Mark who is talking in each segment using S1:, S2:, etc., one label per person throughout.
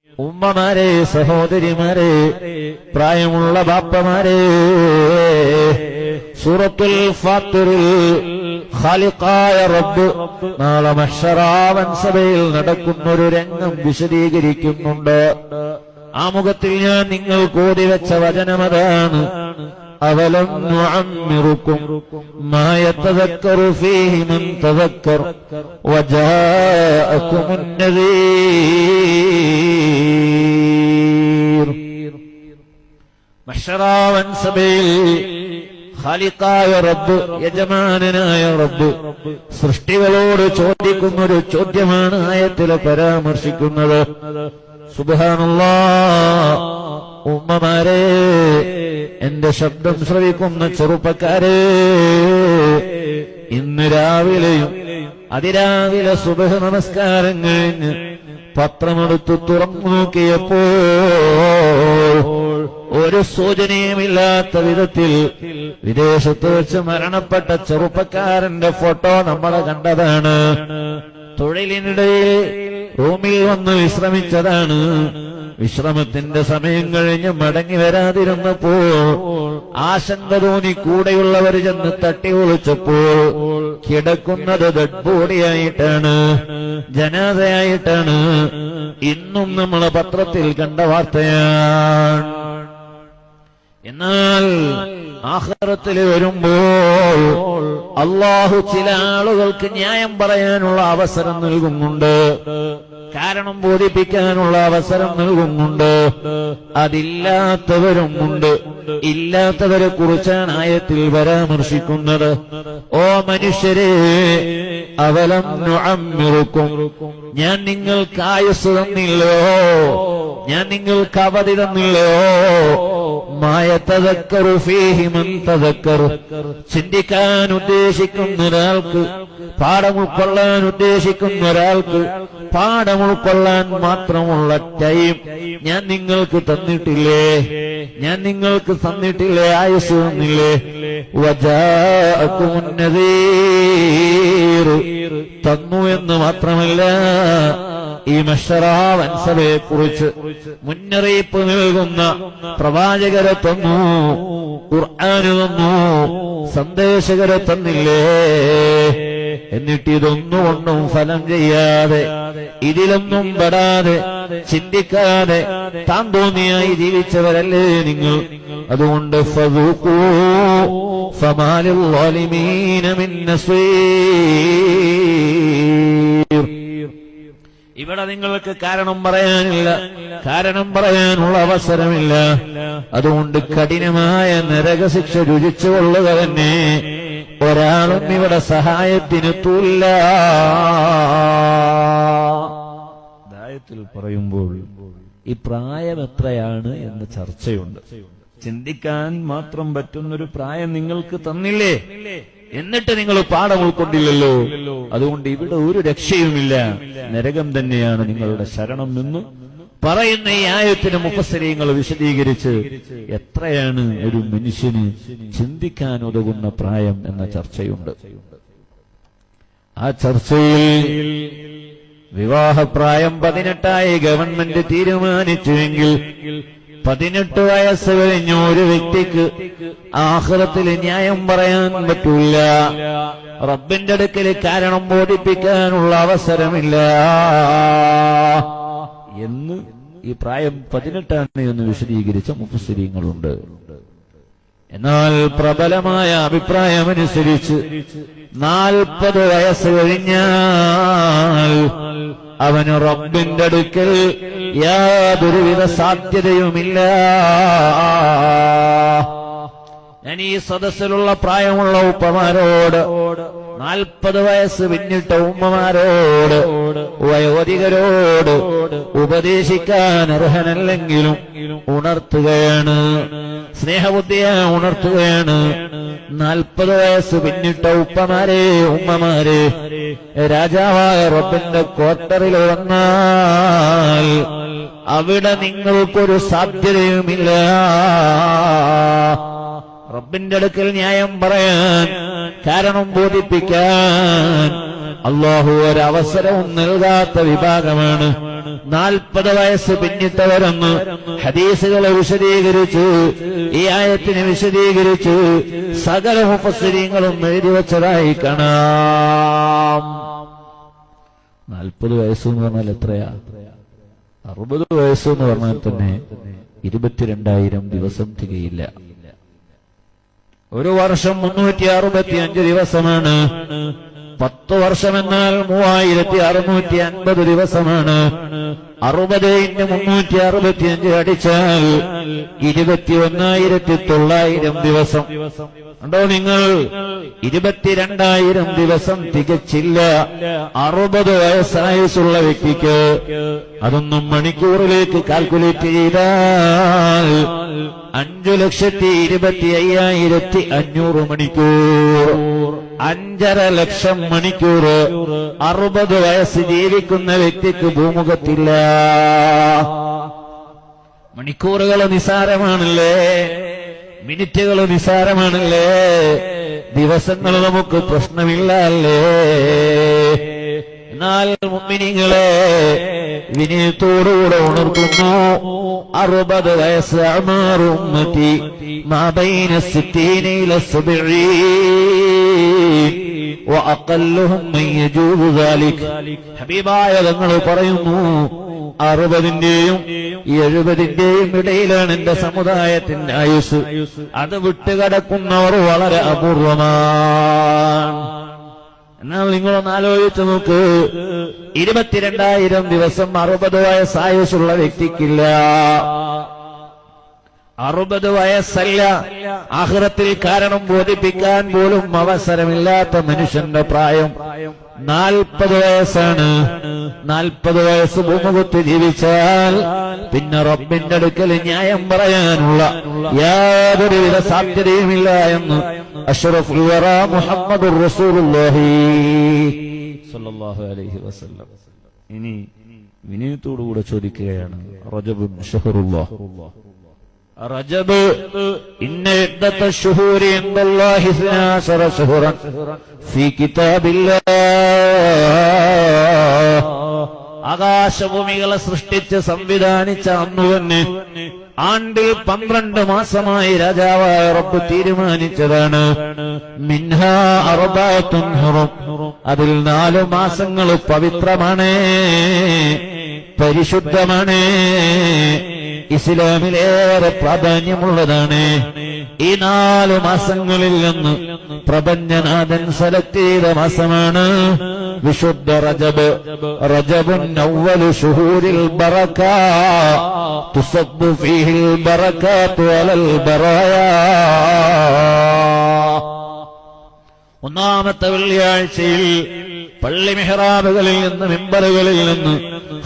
S1: ഉമ്മമാരെ, സഹോദരിമാരെ, പ്രായമുള്ള ബാപ്പമാരെ, സൂറത്തുൽ ഫാത്തിറിൽ ഖാലിഖായ റബ്ബ് നാളെ മഹ്ശറാവൻ സഭയിൽ നടക്കുന്നൊരു രംഗം വിശദീകരിക്കുന്നുണ്ട്. ആമുഖത്തിൽ ഞാൻ നിങ്ങൾക്ക് ഓതിവെച്ച വചനമതാണ്: അവലം നുഅമ്മിറുക്കും മാ യതദക്കറു ഫീഹി മൻ തദക്കർ വജാഅകുമുൻ നദീർ. മഹ്ശറാവൻ സഭയിൽ ഖാലിഖായ റബ്ബ്, യജമാനനായ റബ്ബ് സൃഷ്ടികളോട് ചോദിക്കുന്നൊരു ചോദ്യമാണ് ആയത്തിൽ പരാമർശിക്കുന്നത്. സുബ്ഹാനല്ലാഹ്. ഉമ്മമാരെ, എന്റെ ശബ്ദം ശ്രവിക്കുന്ന ചെറുപ്പക്കാരെ, ഇന്ന് രാവിലെയും അതിരാവിലെ സുബ്ഹ് നമസ്കാരം കഴിഞ്ഞ് പത്രമെടുത്ത് തുറന്നു നോക്കിയപ്പോൾ ഒരു സൂചനയുമില്ലാത്ത വിധത്തിൽ വിദേശത്ത് വെച്ച് മരണപ്പെട്ട ചെറുപ്പക്കാരന്റെ ഫോട്ടോ നമ്മൾ കണ്ടതാണ്. തൊഴിലിനിടയിൽ റൂമിൽ വന്ന് വിശ്രമിച്ചതാണ്. വിശ്രമത്തിന്റെ സമയം കഴിഞ്ഞ് മടങ്ങി വരാതിരുന്നപ്പോൾ ആശങ്ക തോന്നി കൂടെയുള്ളവർ ചെന്ന് തട്ടി വിളിച്ചപ്പോൾ കിടക്കുന്നത് ഡെഡ് ബോഡിയായിട്ടാണ്, ജനാസയായിട്ടാണ്. ഇന്നും നമ്മൾ പത്രത്തിൽ കണ്ട വാർത്തയാണ്. എന്നാൽ ആഖിറത്തിൽ വരുമ്പോൾ അല്ലാഹു ചില ആളുകൾക്ക് ന്യായം പറയാനുള്ള അവസരം നൽകുന്നുണ്ട്, കാരണം ബോധിപ്പിക്കാനുള്ള അവസരം നൽകുന്നുണ്ട്. അതില്ലാത്തവരുമുണ്ട്. ഇല്ലാത്തവരെ കുറിച്ചാണ് ആയത്തിൽ പരാമർശിക്കുന്നത്. ഓ മനുഷ്യരെ, അവലം നുഅമ്മിറുക്കും, ഞാൻ നിങ്ങൾക്ക് ആയുസ് തന്നില്ലയോ, ഞാൻ നിങ്ങൾക്ക് അവധി തന്നില്ലയോ? മാ യതദക്കറു ഫീഹി മൻ തദക്കർ, ചിന്തിക്കാൻ ഉദ്ദേശിക്കുന്ന ഒരാൾക്ക്, പാഠം ഉൾക്കൊള്ളാൻ ഉദ്ദേശിക്കുന്ന ഒരാൾക്ക് പാഠം ഉൾക്കൊള്ളാൻ മാത്രമുള്ള ടൈം ഞാൻ നിങ്ങൾക്ക് തന്നിട്ടില്ലേ? ഞാൻ നിങ്ങൾക്ക് തന്നിട്ടില്ലേ? ആയുസ് തന്നില്ലേ? വജാഅകുമുൻ നദീർ, തന്നു എന്ന് മാത്രമല്ല, ഈ മഹ്ശറാവൻ സഭയെ കുറിച്ച് മുന്നറിയിപ്പ് നൽകുന്ന പ്രവാചകരെ തന്നു, ഖുർആന് തന്നു, സന്ദേശകരെ തന്നില്ലേ? എന്നിട്ട് ഇതൊന്നുകൊണ്ടും ഫലം ചെയ്യാതെ, ഇതിലൊന്നും പെടാതെ, ചിന്തിക്കാതെ താൻ തോന്നിയായി ജീവിച്ചവരല്ലേ നിങ്ങൾ? അതുകൊണ്ട് ഫദൂഖൂ ഫമാ ലിൽളാലിമീന മിൻ നസീർ. ഇവിടെ നിങ്ങൾക്ക് കാരണം പറയാനില്ല, കാരണം പറയാനുള്ള അവസരമില്ല. അതുകൊണ്ട് കഠിനമായ നരകശിക്ഷ രുചിച്ചുകൊള്ളുക തന്നെ. ഒരാളും ഇവിടെ സഹായത്തിനെത്തൂല്ല. ദായത്തിൽ പറയുമ്പോൾ ഈ പ്രായം എത്രയാണ് എന്ന് ചർച്ചയുണ്ട്. ചിന്തിക്കാൻ മാത്രം പറ്റുന്നൊരു പ്രായം നിങ്ങൾക്ക് തന്നില്ലേ? എന്നിട്ട് നിങ്ങൾ പാഠം ഉൾക്കൊണ്ടില്ലല്ലോ. അതുകൊണ്ട് ഇവിടെ ഒരു രക്ഷയുമില്ല, നരകം തന്നെയാണ് നിങ്ങളുടെ ശരണം എന്ന് പറയുന്ന ഈ ആയത്തിന് മുഫസ്സിരീങ്ങൾ വിശദീകരിച്ച് എത്രയാണ് ഒരു മനുഷ്യന് ചിന്തിക്കാൻ ഉതകുന്ന പ്രായം എന്ന ചർച്ചയുണ്ട്. ആ ചർച്ചയിൽ വിവാഹപ്രായം 18 ഗവൺമെന്റ് തീരുമാനിച്ചുവെങ്കിൽ 18 വയസ്സ് കഴിഞ്ഞ ഒരു വ്യക്തിക്ക് ആഖിറത്തിൽ ന്യായം പറയാൻ പറ്റൂല. റബ്ബിന്റെ അടുക്കൽ കാരണം ബോധിപ്പിക്കാനുള്ള അവസരമില്ല എന്ന് ഈ പ്രായം 18 എന്ന് വിശദീകരിച്ച മുഫസ്സിരീങ്ങളുണ്ട്. എന്നാൽ പ്രബലമായ അഭിപ്രായമനുസരിച്ച് 40 വയസ്സ് കഴിഞ്ഞാൽ അവന് റബ്ബിന്റെ അടുക്കൽ യാതൊരുവിധ സാധ്യതയുമില്ല. ഞാൻ ഈ സദസ്സിലുള്ള പ്രായമുള്ള ഉപ്പമാരോട്, 40 വയസ്സ് പിന്നിട്ട ഉമ്മമാരോട്, വയോധികരോട് ഉപദേശിക്കാൻ അർഹനല്ലെങ്കിലും ഉണർത്തുകയാണ്, സ്നേഹബുദ്ധിയെ ഉണർത്തുകയാണ്. 40 വയസ്സ് പിന്നിട്ട ഉപ്പമാരെ, ഉമ്മമാരെ, രാജാവായ റബ്ബിന്റെ ക്വാർട്ടറിൽ വന്നാൽ അവിടെ നിങ്ങൾക്കൊരു സാധ്യതയുമില്ല. റബ്ബിന്റെ അടുക്കൽ ന്യായം പറയാൻ, കാരണം ബോധിപ്പിക്കാൻ അല്ലാഹു ഒരവസരവും നൽകാത്ത വിഭാഗമാണ്. 40 വയസ്സ് പിന്നിട്ടവരെന്ന് ഹദീസുകളെ വിശദീകരിച്ചു, ഈ ആയത്തിനെ വിശദീകരിച്ചു സകല മുഫസ്സിരീങ്ങളും എഴുതി വച്ചതായി കാണാം. 40 വയസ്സെന്ന് പറഞ്ഞാൽ എത്രയാ? 60 വയസ്സെന്ന് പറഞ്ഞാൽ തന്നെ 22,000 ദിവസം തികയില്ല. ഒരു വർഷം 365 ദിവസമാണ്. 10 വർഷമെന്നാൽ 3650 ദിവസമാണ്. 60×365 അടിച്ചാൽ 21,900 ദിവസം. കണ്ടോ നിങ്ങൾ, 22,000 ദിവസം തികച്ചില്ല 60 വയസ്സായുസുള്ള വ്യക്തിക്ക്. അതൊന്നും മണിക്കൂറിലേക്ക് കാൽക്കുലേറ്റ് ചെയ്താൽ 5,25,500 മണിക്കൂർ, 5.5 ലക്ഷം മണിക്കൂർ 60 വയസ്സ് ജീവിക്കുന്ന വ്യക്തിക്ക് ഭൂമുഖത്തില്ല. മണിക്കൂറുകൾ നിസാരമാണല്ലേ, മിനിറ്റുകൾ നിസാരമാണല്ലേ, ദിവസങ്ങൾ നമുക്ക് പ്രശ്നമില്ല അല്ലേ? എന്നാൽ മുഅ്മിനീങ്ങളെ വിനയത്തോടുകൂടെ ഉണർത്തുന്നു, 60 വയസ്സ് അഅ്മാറു ഉമ്മത്തി മാ ബൈന 60 ഇലാ 70 വഅഖല്ലുഹും മൻ യജൂസു ദാലിക്. ഹബീബായ തങ്ങൾ പറയുന്നു, 60-ന്റെയും 70-ന്റെയും ഇടയിലാണ് എന്റെ സമുദായത്തിന്റെ ആയുസ്. അത് വിട്ടുകിടക്കുന്നവർ വളരെ അപൂർവമാണ്. എന്നാൽ നിങ്ങളൊന്ന് ആലോചിച്ച് നോക്ക്, 22,000 ദിവസം 60 വയസ്സായുസുള്ള വ്യക്തിക്കില്ല. 60 വയസ്സല്ല, ആഖിറത്തിൽ കാരണം ബോധിപ്പിക്കാൻ പോലും അവസരമില്ലാത്ത മനുഷ്യന്റെ പ്രായം 40 വയസ്സാണ്. 40 വയസ്സ് ഭൂമുഖത്ത് ജീവിച്ചാൽ പിന്നെ റബ്ബിന്റെ അടുക്കൽ ന്യായം പറയാനുള്ള യാതൊരുവിധ സാധ്യതയുമില്ല എന്ന് അഷ്റഫുൽ വറ മുഹമ്മദുർ റസൂലുള്ളാഹി സ്വല്ലല്ലാഹു അലൈഹി വസല്ലം. ഇനി വിനയത്തോടുകൂടെ ചോദിക്കുകയാണ്, റജബുൻ ശഹറുല്ലാഹ്, റജബ് ഇന്ന ഇദ്ദത ശുഹൂരി ഇൻദല്ലാഹി 12 ശഹറൻ ഫീ കിതാബില്ലാഹ്. ആകാശഭൂമികളെ സൃഷ്ടിച്ച് സംവിധാനിച്ച അന്ന് തന്നെ ആണ്ടിൽ 12 മാസമായി രാജാവായ റബ്ബ് തീരുമാനിച്ചതാണ്. മിൻഹാ അർബഅത്തുൻ ഹുറും, അതിൽ 4 മാസങ്ങൾ പവിത്രമാണ്, പരിശുദ്ധമാണ്, ഇസ്ലാമിലേറെ പ്രാധാന്യമുള്ളതാണ്. ഈ 4 മാസങ്ങളിൽ നിന്ന് പ്രപഞ്ചനാഥൻ സെലക്ട് ചെയ്ത മാസമാണ് വിശുദ്ധ റജബ്. റജബുൻ അവ്വലു ശുഹൂരിൽ ബറക തുസബ്ബു ഫീഹിൽ ബറകാതു അലൽ ബറായ. ഒന്നാമത്തെ വെള്ളിയാഴ്ചയിൽ പള്ളി മെഹ്റാബുകളിൽ നിന്ന് മിമ്പറുകളിൽ നിന്ന്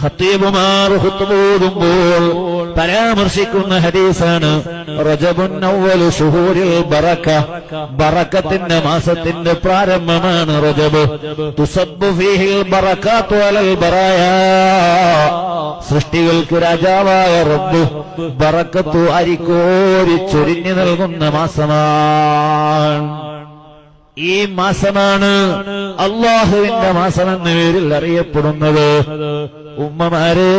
S1: ഖത്തീബുമാർ ഖുത്ബ ഓതുമ്പോൾ പരാമർശിക്കുന്ന ഹദീസാണ് റജബുൻ അവ്വലു ശുഹൂരിൽ ബറക. ബറക്കത്തിന്റെ മാസത്തിന്റെ പ്രാരംഭമാണ് റജബ്. തുസബ്ബു ഫീഹിൽ ബറകാതു അലൽ ബറായ, സൃഷ്ടികൾക്ക് രാജാവായ റബ്ബ് ബറക്കത്ത് അരിക്കോരി ചൊരിഞ്ഞു നൽകുന്ന മാസമാണ്. ഈ മാസമാണ് അല്ലാഹുവിന്റെ മാസമെന്ന പേരിൽ അറിയപ്പെടുന്നത്. ഉമ്മമാരെ,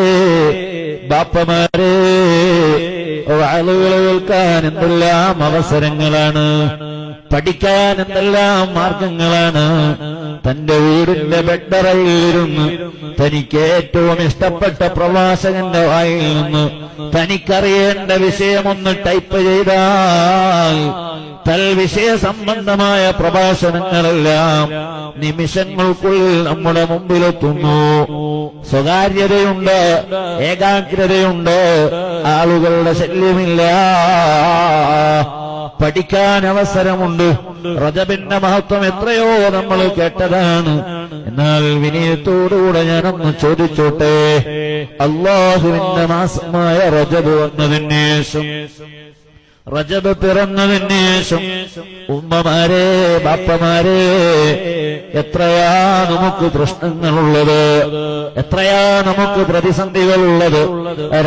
S1: ബാപ്പമാരെ, വഅളുകൾ കേൾക്കാൻ എന്തെല്ലാം അവസരങ്ങളാണ്, പഠിക്കാൻ എന്തെല്ലാം മാർഗങ്ങളാണ്. തന്റെ വീടിന്റെ ബെഡറയിലിരുന്ന് തനിക്ക് ഏറ്റവും ഇഷ്ടപ്പെട്ട പ്രവാചകന്റെ വായിൽ നിന്ന് തനിക്കറിയേണ്ട വിഷയമൊന്ന് ടൈപ്പ് ചെയ്താൽ വിഷയ സംബന്ധമായ പ്രഭാഷണങ്ങളെല്ലാം നിമിഷങ്ങൾക്കുള്ളിൽ നമ്മുടെ മുമ്പിലെത്തുന്നു. സ്വകാര്യതയുണ്ട്, ഏകാഗ്രതയുണ്ട്, ആളുകളുടെ ശല്യമില്ല, പഠിക്കാൻ അവസരമുണ്ട്. റജബിന്റെ മഹത്വം എത്രയോ നമ്മൾ കേട്ടതാണ്. എന്നാൽ വിനയത്തോടുകൂടെ ഞാനൊന്ന് ചോദിച്ചോട്ടെ, അല്ലാഹുവിന്റെ മാസമായ റജബ് വന്നതിന് ശേഷം റജബ് പിറന്നതിന് ശേഷം ഉമ്മമാരെ, ബാപ്പമാരെ, എത്രയാ നമുക്ക് പ്രശ്നങ്ങളുള്ളത്, എത്രയാ നമുക്ക് പ്രതിസന്ധികളുള്ളത്.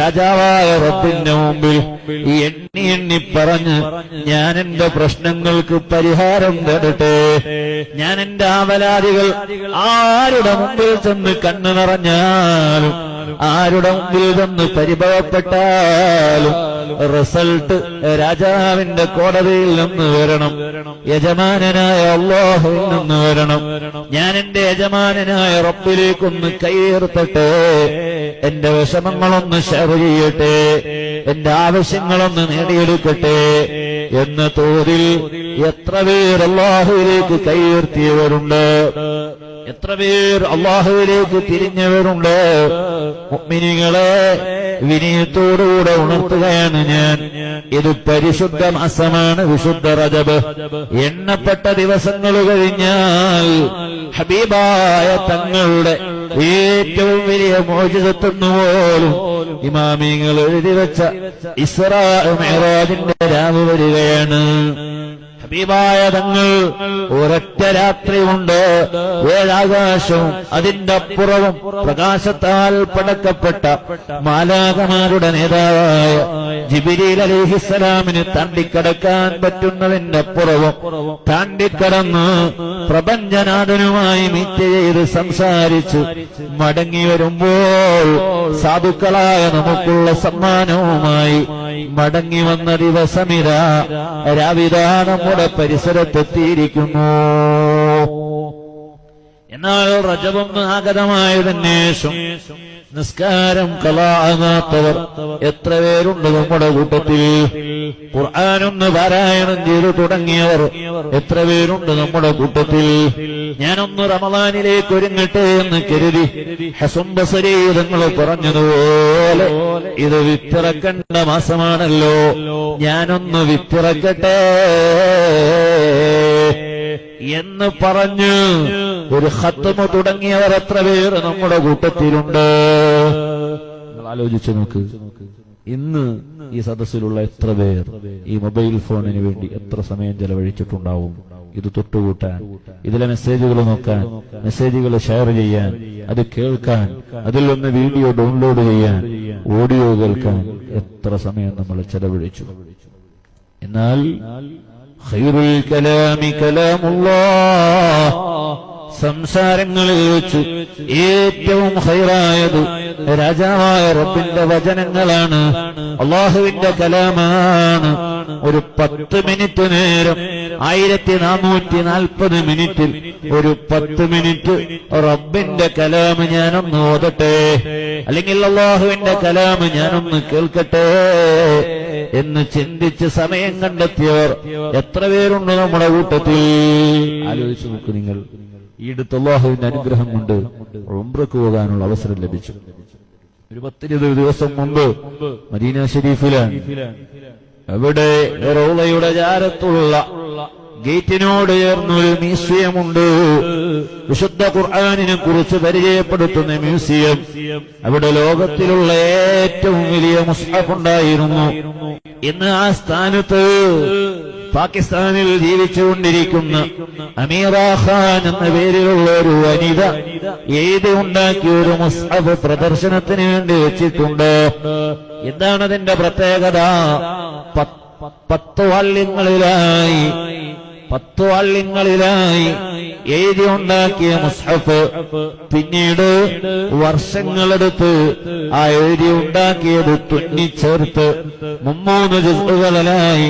S1: രാജാവായ റബ്ബിന്റെ മുമ്പിൽ എണ്ണി എണ്ണി പറഞ്ഞ് ഞാൻ എന്റെ പ്രശ്നങ്ങൾക്ക് പരിഹാരം തരട്ടെ, ഞാൻ എന്റെ ആവലാദികൾ ആരുടെ മുമ്പിൽ ചെന്ന് കണ്ണു നിറഞ്ഞാലും, ആരുടെ മുമ്പിൽ ചെന്ന് പരിഭവപ്പെട്ടാലും റിസൾട്ട് രാജാവിന്റെ കോടതിയിൽ നിന്ന് വരണം, യജമാനനായ അല്ലാഹുവിൽ നിന്ന് വരണം. ഞാൻ എന്റെ യജമാനനായ റബ്ബിലേക്കൊന്ന് കൈയുയർത്തട്ടെ, എന്റെ വിഷമങ്ങളൊന്ന് ഷെയർ ചെയ്യട്ടെ, എന്റെ ആവശ്യങ്ങളൊന്ന് നേടിയെടുക്കട്ടെ എന്ന തോതിൽ എത്ര പേർ അല്ലാഹുവിലേക്ക് കൈയുയർത്തിയവരുണ്ട്, എത്ര പേർ അല്ലാഹുവിലേക്ക് തിരിഞ്ഞവരുണ്ട്. മുഅ്മിനീങ്ങളെ, വിനയത്തോടുകൂടെ ഉണർത്തുകയാണ് ഞാൻ. ഇത് പരിശുദ്ധ മാസമാണ്, വിശുദ്ധ റജബ്. എണ്ണപ്പെട്ട ദിവസങ്ങൾ കഴിഞ്ഞാൽ ഹബീബായ തങ്ങളുടെ ഏറ്റവും വലിയ മോചിതത്തെന്നു പോലും ഇമാമിങ്ങൾ എഴുതി വെച്ച ഇസ്റാ മിഅ്റാജിന്റെ രാവ് വരികയാണ്. ഹബീബായ തങ്ങൾ ഒരൊറ്റ രാത്രി കൊണ്ട് 7 ആകാശവും അതിന്റെ അപ്പുറവും പ്രകാശത്താൽ പടക്കപ്പെട്ട മാലാഖമാരുടെ നേതാവായ ജിബ്രീൽ അലൈഹിസ്സലാമിന് താണ്ടിക്കടക്കാൻ പറ്റുന്നതിന്റെ അപ്പുറവും താണ്ടിക്കടന്ന് പ്രപഞ്ചനാഥനുമായി മീറ്റ് ചെയ്ത് സംസാരിച്ച് മടങ്ങി വരുമ്പോൾ സാധുക്കളായ നമുക്കുള്ള സമ്മാനവുമായി മടങ്ങി വന്ന ദിവസമിതാ രാവിതാ നമ്മുടെ പരിസരത്തെത്തിയിരിക്കുന്നു. എന്നാൽ റജബൊന്ന് ആഗതമായതിന് ശേഷം നിസ്കാരം കളാകാത്തവർ എത്ര പേരുണ്ട് നമ്മുടെ കൂട്ടത്തിൽ? ഖുർആനൊന്ന് പാരായണം ചെയ്തു തുടങ്ങിയവർ എത്ര പേരുണ്ട് നമ്മുടെ കൂട്ടത്തിൽ? ഞാനൊന്ന് റമളാനിലേക്ക് ഒരുങ്ങട്ടെ എന്ന് കരുതി ഹസൻ ബസരി തങ്ങൾ പറഞ്ഞതുപോലെ ഇത് വിത്തിറക്കേണ്ട മാസമാണല്ലോ, ഞാനൊന്ന് വിത്തിറക്കട്ടെ എന്ന് പറഞ്ഞ് ഒരു ഖത്മ തുടങ്ങിയവർ എത്ര പേർ നമ്മുടെ കൂട്ടത്തിലുണ്ട്? നിങ്ങൾ ആലോചിച്ചു നോക്ക്. ഇന്ന് ഈ സദസ്സിലുള്ള എത്ര പേർ ഈ മൊബൈൽ ഫോണിന് വേണ്ടി എത്ര സമയം ചെലവഴിച്ചിട്ടുണ്ടാവും? ഇത് തൊട്ടുകൂട്ടാൻ, ഇതിലെ മെസ്സേജുകൾ നോക്കാൻ, മെസ്സേജുകൾ ഷെയർ ചെയ്യാൻ, അത് കേൾക്കാൻ, അതിൽ ഒന്ന് വീഡിയോ ഡൗൺലോഡ് ചെയ്യാൻ, ഓഡിയോ കേൾക്കാൻ എത്ര സമയം നമ്മൾ ചെലവഴിച്ചു. എന്നാൽ ഖൈറുൽ കലാമി കലാമുല്ലാഹ്, സംസാരങ്ങളിൽ വെച്ച് ഏറ്റവും ഖൈറായത് രാജാവായ റബ്ബിന്റെ വചനങ്ങളാണ്, അല്ലാഹുവിന്റെ കലാമാണ്. ഒരു 10 മിനിറ്റ് നേരം 1440 മിനിറ്റിൽ ഒരു 10 മിനിറ്റ് റബ്ബിന്റെ കലാമ് ഞാനൊന്ന് ഓതട്ടെ, അല്ലെങ്കിൽ അല്ലാഹുവിന്റെ കലാമ് ഞാനൊന്ന് കേൾക്കട്ടെ എന്ന് ചിന്തിച്ച് സമയം കണ്ടെത്തിയവർ എത്ര പേരുണ്ട് നമ്മുടെ കൂട്ടത്തിൽ? ആലോചിച്ച് നോക്ക് നിങ്ങൾ. ഈ അടുത്ത് അല്ലാഹുവിന്റെ അനുഗ്രഹം കൊണ്ട് ഉംറക്ക് പോകാനുള്ള അവസരം ലഭിച്ചു. ഒരു 10-20 ദിവസം മുമ്പ് മദീന ശരീഫിലാണ്. അവിടെ റൗളയുടെ ചാരത്തുള്ള ഗേറ്റിനോട് ചേർന്നൊരു മ്യൂസിയമുണ്ട്, വിശുദ്ധ ഖുർആനിനെ കുറിച്ച് പരിചയപ്പെടുത്തുന്ന മ്യൂസിയം. അവിടെ ലോകത്തിലുള്ള ഏറ്റവും വലിയ മുസ്ഹഫ് ഉണ്ടായിരുന്നു. ഇന്ന് ആ സ്ഥാനത്ത് പാകിസ്ഥാനിൽ ജീവിച്ചുകൊണ്ടിരിക്കുന്ന അമീറ ഖാൻ എന്ന പേരിലുള്ള ഒരു വനിത എഴുതി ഉണ്ടാക്കിയ ഒരു മുസ്ഹഫ് പ്രദർശനത്തിന് വേണ്ടി വെച്ചിട്ടുണ്ട്. എന്താണ് അതിന്റെ പ്രത്യേകത? 10 വള്ളിങ്ങളിലായി എഴുതി ഉണ്ടാക്കിയ മുസ്ഹഫ് പിന്നീട് വർഷങ്ങളെടുത്ത് ആ എഴുതി ഉണ്ടാക്കിയത് തുന്നിച്ചേർത്ത് 3 ജുസുകളിലായി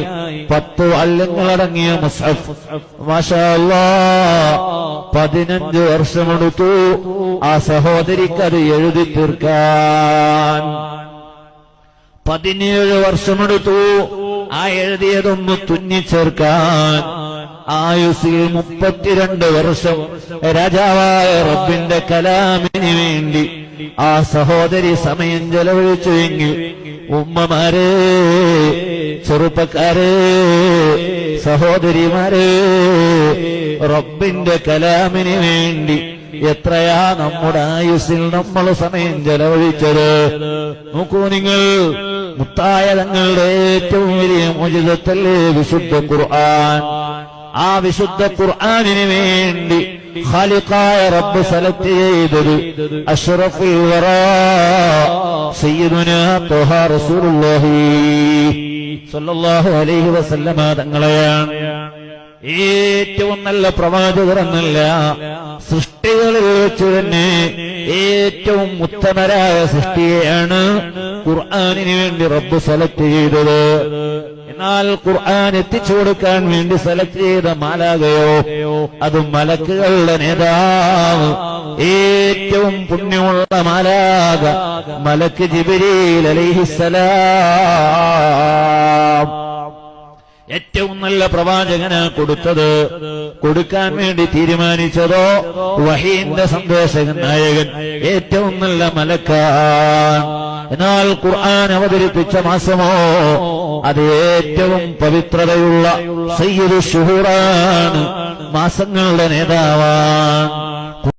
S1: 10 വള്ളിങ്ങളടങ്ങിയ മുസ്ഹഫ്. മാഷാ അല്ലാഹ്, 15 വർഷമെടുത്തു ആ സഹോദരിക്കത് എഴുതി തീർക്കാൻ. 17 വർഷമെടുത്തു ആ എഴുതിയതൊന്ന് തുന്നിച്ചേർക്കാൻ. ആയുസ്സിൽ 32 വർഷം രാജാവായ റബ്ബിന്റെ കലാമിന് വേണ്ടി ആ സഹോദരി സമയം ചെലവഴിച്ചുവെങ്കിൽ, ഉമ്മമാരെ, ചെറുപ്പക്കാരെ, സഹോദരിമാരെ, റബ്ബിന്റെ കലാമിന് വേണ്ടി എത്രയാ നമ്മുടെ ആയുസ്സിൽ നമ്മൾ സമയം ചെലവഴിച്ചത്? നോക്കൂ നിങ്ങൾ. മുത്തായ തങ്ങളുടെ ഏറ്റവും വലിയ മുഅ്ജിസത്തല്ലേ വിശുദ്ധ ഖുർആൻ. ആ വിശുദ്ധ ഖുർആനിന് വേണ്ടി ഖാലിഖായ റബ്ബ് സെലക്ട് ചെയ്തത് അഷ്റഫുൽ വറാ സയ്യിദുനാ ത്വഹ റസൂലുള്ളാഹി സ്വല്ലല്ലാഹു അലൈഹി വസല്ലമ തങ്ങളെയാണ്. ഏറ്റവും നല്ല പ്രവാചകർ എന്നല്ല, സൃഷ്ടികളിൽ വെച്ച് തന്നെ ഏറ്റവും ഉത്തമരായ സൃഷ്ടിയെയാണ് ഖുർആനിന് വേണ്ടി റബ്ബ് സെലക്ട് ചെയ്തത്. എന്നാൽ ഖുർആൻ എത്തിച്ചു കൊടുക്കാൻ വേണ്ടി സെലക്ട് ചെയ്ത മാലാകയോ അത് മലക്കുകളുടെ നേതാവ്, ഏറ്റവും പുണ്യമുള്ള മാലാക മലക്ക് ജിബ്രീൽ അലൈഹിസ്സലാം. ഏറ്റവും നല്ല പ്രവാചകന് കൊടുത്തത്, കൊടുക്കാൻ വേണ്ടി തീരുമാനിച്ചതോ വഹീന്റെ സന്ദേശക നായകൻ ഏറ്റവും നല്ല മലക്കാൻ. എന്നാൽ ഖുർആൻ അവതരിപ്പിച്ച മാസമോ അത് ഏറ്റവും പവിത്രതയുള്ള സയ്യിദുശ് ശുഹൂറാണ്, മാസങ്ങളുടെ നേതാവാണ്.